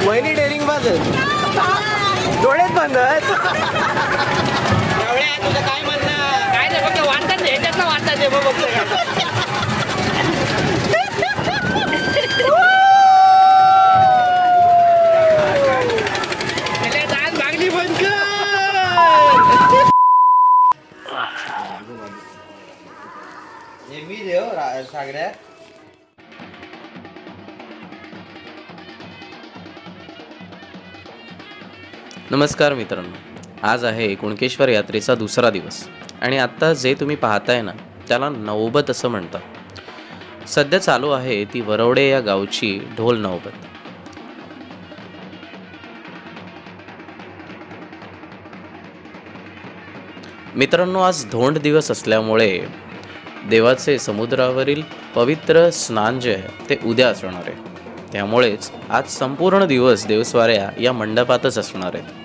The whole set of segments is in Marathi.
वहिनी डेअरिंग बाज डोळेच बंद आहेत. तुझं काय म्हणणं काय नाही फक्त वाटतात ह्याच्यातलं वाटतात मग बघतो मागणी बंद कर. हे मी देव सागऱ्या. नमस्कार मित्रांनो, आज आहे कुणकेश्वर यात्रेचा दुसरा दिवस आणि आत्ता जे तुम्ही पाहताय ना त्याला नौबत असं म्हणतात. सध्या चालू आहे ती वरवडे या गावची ढोल नौबत. मित्रांनो, आज धोंड दिवस असल्यामुळे देवाचे समुद्रावरील पवित्र स्नान जे आहे ते उद्या असणार आहे. त्यामुळेच आज संपूर्ण दिवस देवस्वाऱ्या या मंडपातच असणार आहेत.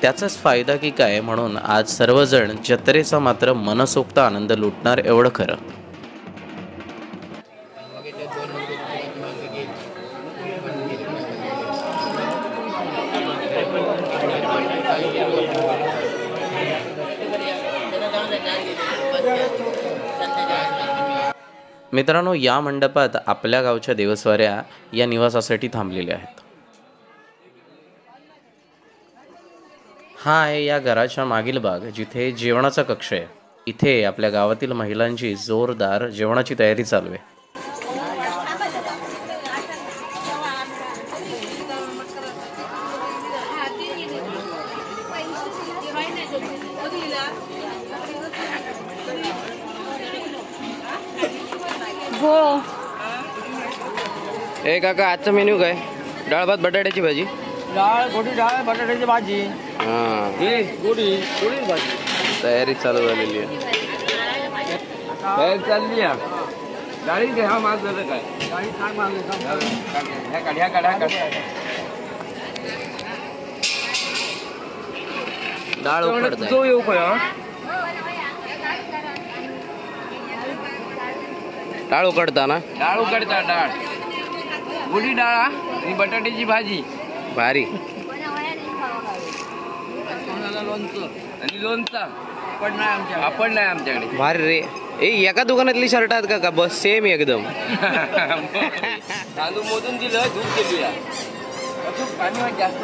त्याचाच फायदा की काय म्हणून आज सर्वजण जत्रेचा मात्र मनसोक्त आनंद लुटणार एवढं खरं. मित्रांनो, या मंडपात आपल्या गावच्या देवस्वाऱ्या या निवासासाठी थांबलेल्या आहेत. हा आहे या घराच्या मागील भाग जिथे जेवणाचा कक्ष आहे. इथे आपल्या गावातील महिलांची जोरदार जेवणाची तयारी चालू आहे. ए काका, आजचा मेन्यू काय? डाळ भात बटाट्याची भाजी. डाळ गोडी डाळ बटाट्याची भाजी. गोडी भाजी. तयारी चालू झालेली आहे. तयारी चालली आहे. डाळी घ्या हा माग झालं काय? डाळी सांग माग ह्या काढ्या डाळ उकडताय. जो येऊ का? डाळ उकडता ना? डाळ उकडता. डाळ गोडी डाळ आणि बटाट्याची भाजी भारी. आणि लोणचा आपण नाही आमच्याकडे. भारी रे. ए, एका दुकानातली शर्ट आहेत का? बस सेम एकदम. तांदूळ मोजून दिलं, धूप केली पाणी जास्त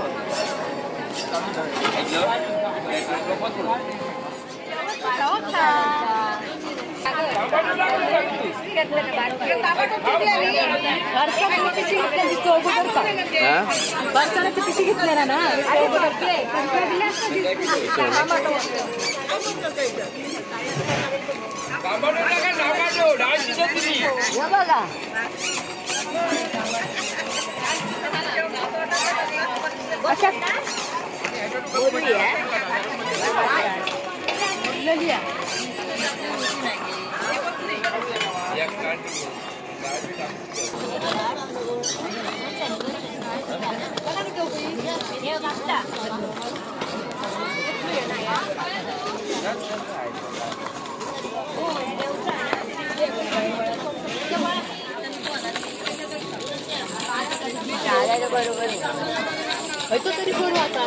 तो तरी करू आता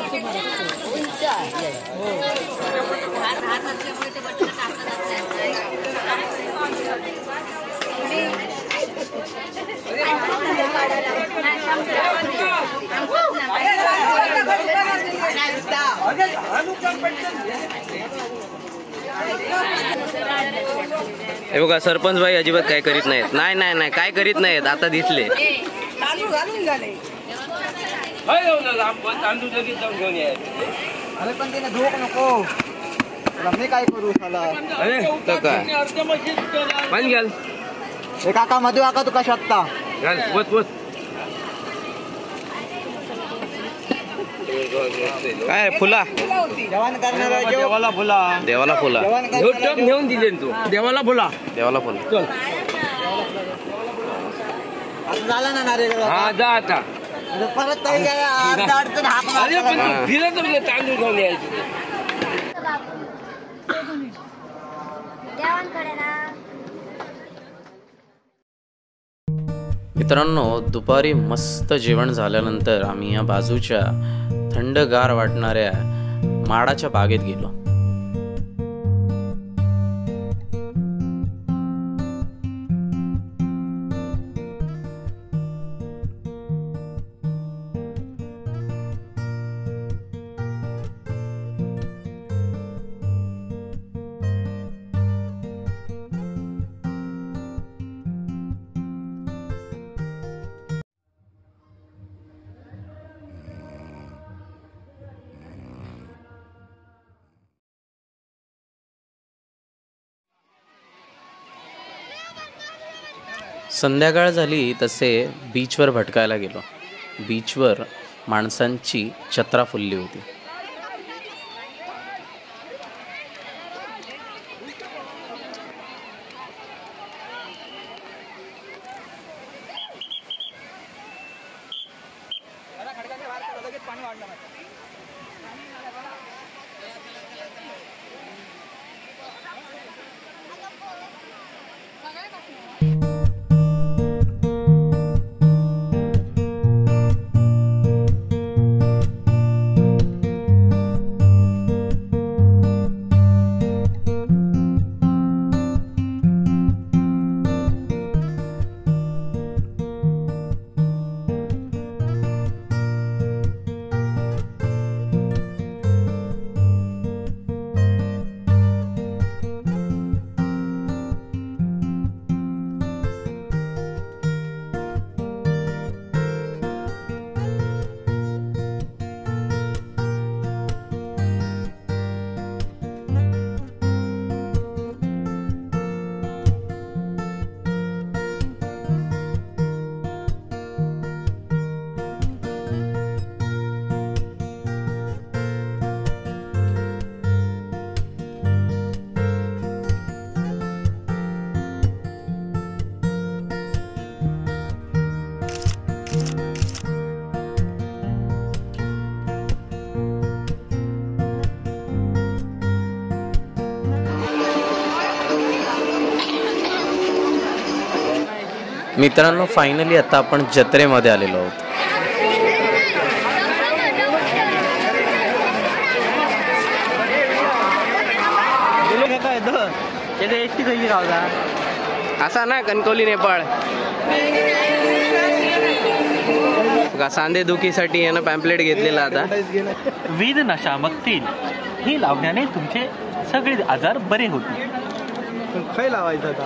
हे बघा, सरपंच भाई अजिबात काय करीत नाहीत. नाही काय करीत नाहीत. आता दिसले. अरे पण तिने धोक नको. मी काय करू साला? अरे काय पण घ्याल. हे काका मधू काका तुका शकता. काय फुला जेवण करणारा देवाला फुला. देवाला फुला घेऊन दिले तू. देवाला फुला. देवाला फुला. चल आता झाला ना नारे. हा जा आता. परत अडचण हा फिरत तांदूळ घेऊन यायचे. मित्रांनो, दुपारी मस्त जेवण झाल्यानंतर आम्ही या बाजूच्या थंडगार वाटणाऱ्या माडाच्या बागेत गेलो. संध्याकाळ झाली तसे बीचवर भटकायला गेलो. बीचवर माणसांची चत्रा फुलली होती. मित्रांनो, फायनली आता आपण जत्रेमध्ये आलेलो आहोत. असा ना कणकवली नेपाळ सांधे दुखीसाठी यानं पॅम्पलेट घेतलेला आता. वेद नशामक तेल हे लावण्याने तुमचे सगळे आजार बरे होतील. काय लावायचं आता?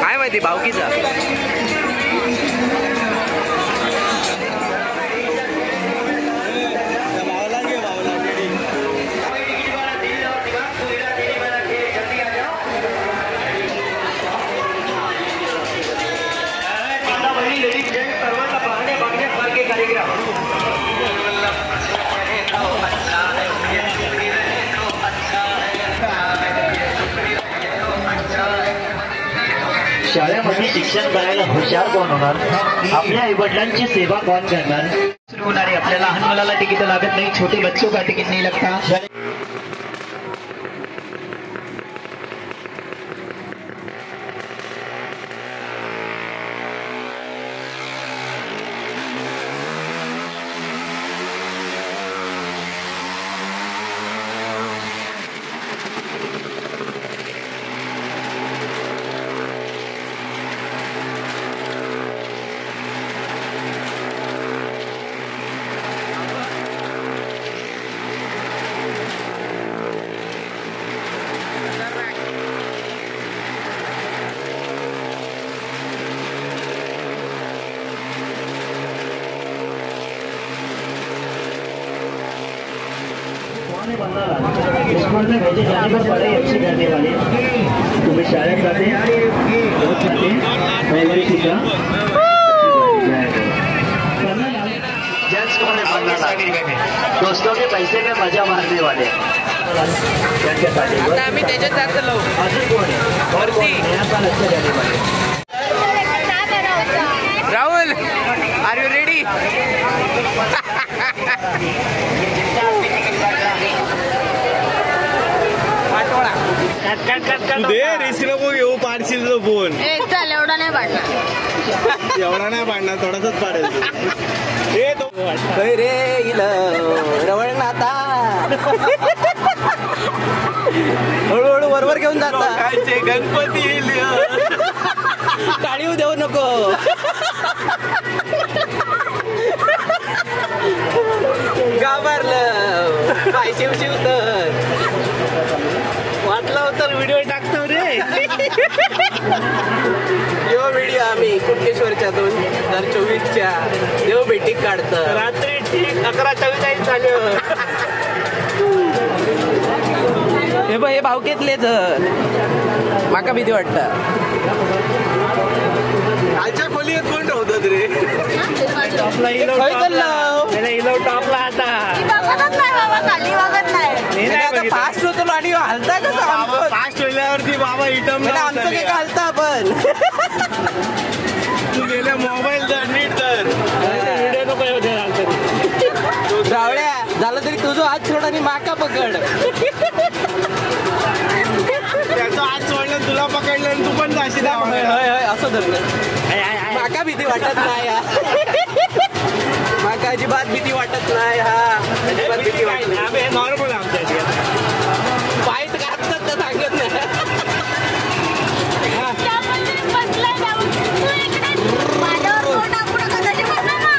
काय माहिती भावकीचा. शाळेमध्ये शिक्षण करायला हुशार कोण होणार? आपल्या आई वडिलांची सेवा कोण करणार? सुरू होणारे आपल्या लहान मुलाला तिकीट लागत नाही, छोटे बच्चों का तिकीट नहीं लगता. पढ़ने भेजे जाने पर पढ़ाई अच्छी करने वाले तुम्हें शायद जाते बहुत जाते प्राइमरी सीखा दोस्तों के पैसे में मजा मारने वाले आम्ही त्याच्यात जास्त लावू अजून कोण आहे वरती नया साल अच्छा जाने वाले राहुल आर यू रेडी दे रेसी नको घेऊ पाडशील तो फोन चल एवढा नाही पाडणार एवढा नाही पाडणार थोडासाच पाडेल हे तो रे रवळ नाता हळूहळू वरवर घेऊन जाता कायचे गणपती येईल काळीव देऊ नको घाबरलं पाय शिव शिव तर वाटलं होतं व्हिडिओ टाकतो रे यो व्हिडिओ आम्ही कुटकेश्वरच्या 2024च्या देव भेटी काढतो रात्री ठीक 11:44 झालं हे बघ हे भावकेतले तर माका भीती वाटतं कालच्या खोलीत कोण ठेवतात रे टॉपला आता बघतच नाही बाबा खाली बघत नाही फास्ट होतो आणि हलता कसं फास्ट होल्यावरती बाबा इटम आमचं काय हलता आपण तू गेल्या मोबाईल तर नीट तर जावड्या झालं तरी तुझं हात सोड आणि माका पकड त्याचा हात सोडलं तुला पकडलं आणि तू पण जाशील असं धरलं माका भीती वाटत नाही माका अजिबात भीती वाटत नाही अजिबात भीती वाटत नाही नॉर्मल आमच्या फाईट करतात तर सांगत नाही बसलाय जाऊन तू इकडे माझ्यावर फोन टाकू नका त्याची बसला ना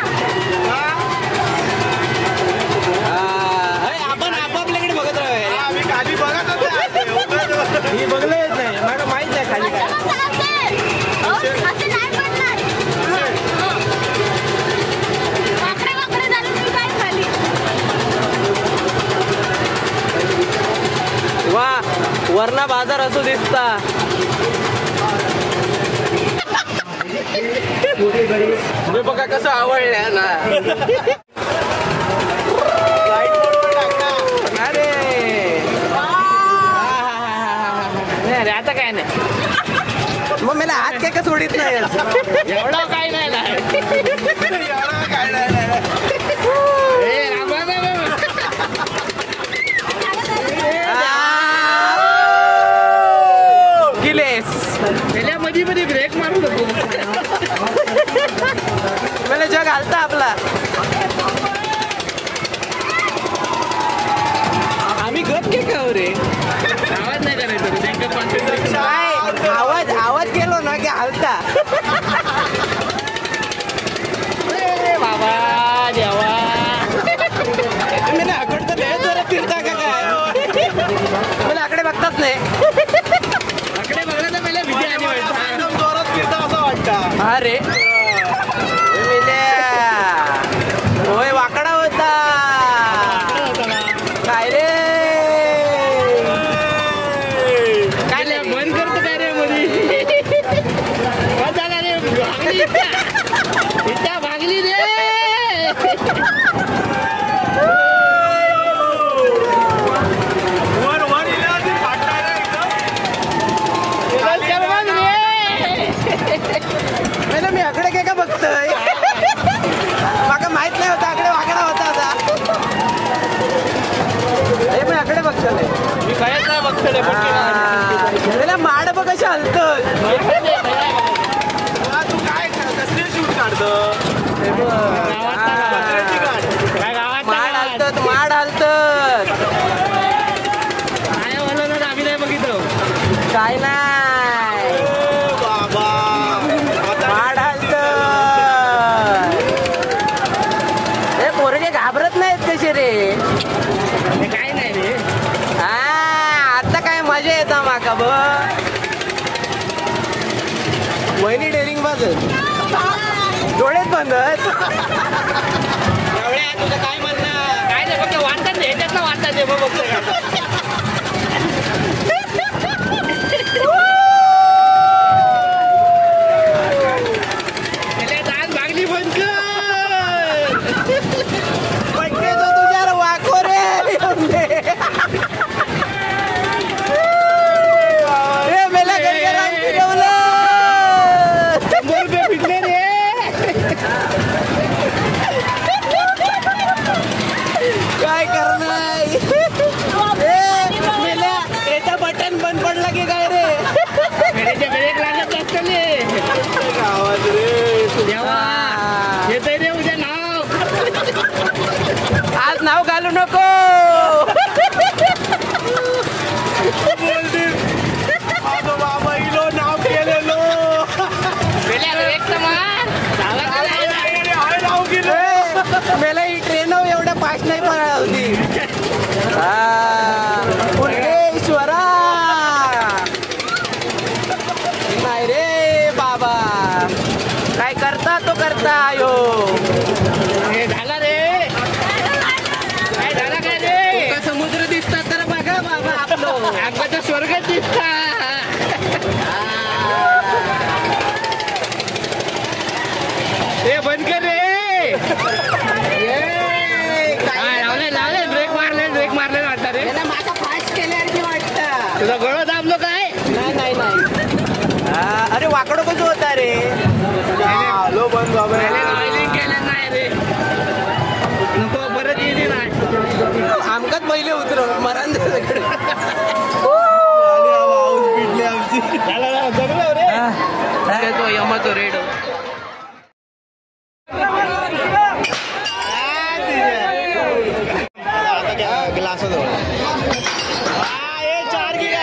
आपण आपापल्याकडे बघत राहूया आम्ही खाली बघत मी बघलं येत नाही मला माहित नाही खाली काय असे नाही पडणार वाकडे वाकडे झालं तरी काय खाली वा वरना बाजार असो दिसता तुम्ही बघा कसं आवडल्या ना अरे अरे आता काय नाही मग मला हात काय का सोडित नाही एवढं काय नाही मध्ये ब्रेक मारू नको मला जग घालता आपला आम्ही गप के का रे आवाज नाही करायचा आवाज गेलो ना की हलता बाबा देवा मला आकडे तर लय जोरात फिरता का काय मला आकडे बघतात नाही आकडे बघला तर मला भीती आली वाटतं जोरात फिरता असं वाटतं अरे होय वाकडा होता काय रे काय नाही बंद करतो काय रे मध्ये झाला रे भागली रे मी आकडे काय का बघतोय माका माहित नाही होता आकडे वाकडा होता आता हे मी आकडे बघतोय मी कायच नाही बघतोय माड बघ कशी हलतोय तू काय कसले शूट काढतो माड हलत माड हलत काय बोललो ना आम्ही नाही बघितलं काय नाही बाबा माड हलत हे पोरगे घाबरत नाहीत कसे रे काय नाही रे आता काय मजा येता माका बघ वहिनी डेअरिंग बघ डोळेच बंद तुझं काय म्हणणं काय नाही फक्त वाटतात ह्याच्यातलं वाटतात बघ लागला की काय रे ब्रेक लागत असतले गावात रे येतंय रे उद्या नाव आज नाव घालू नको माझं बाबा इलो नाव केलेलो आहे नाव केलं मला ही ट्रेन एवढ्या फास्ट नाही पळाली होती पुरकेश्वरा नाही रे बाबा काय करता तो करता यो हे झाला रे काय झाला काय रे तुका समुद्र दिसतात तर बघा बाबा आपलं आंबाचा स्वर्ग दिसता हे बंद कर रे लावले ब्रेक मारले वाटतं रे त्याला माझा फास्ट केल्यासारखी वाटतं तुझा गळा दाबलो काय नाही अरे वाकडो कसं होता रे आलो बंद बाबा ऑइलिंग केलं नाही रे नको परत येते नाही आमकाच पहिले उतरव मरण पिटली आमची जगलो रे तो यमातो रेड ग्लास चार गिरा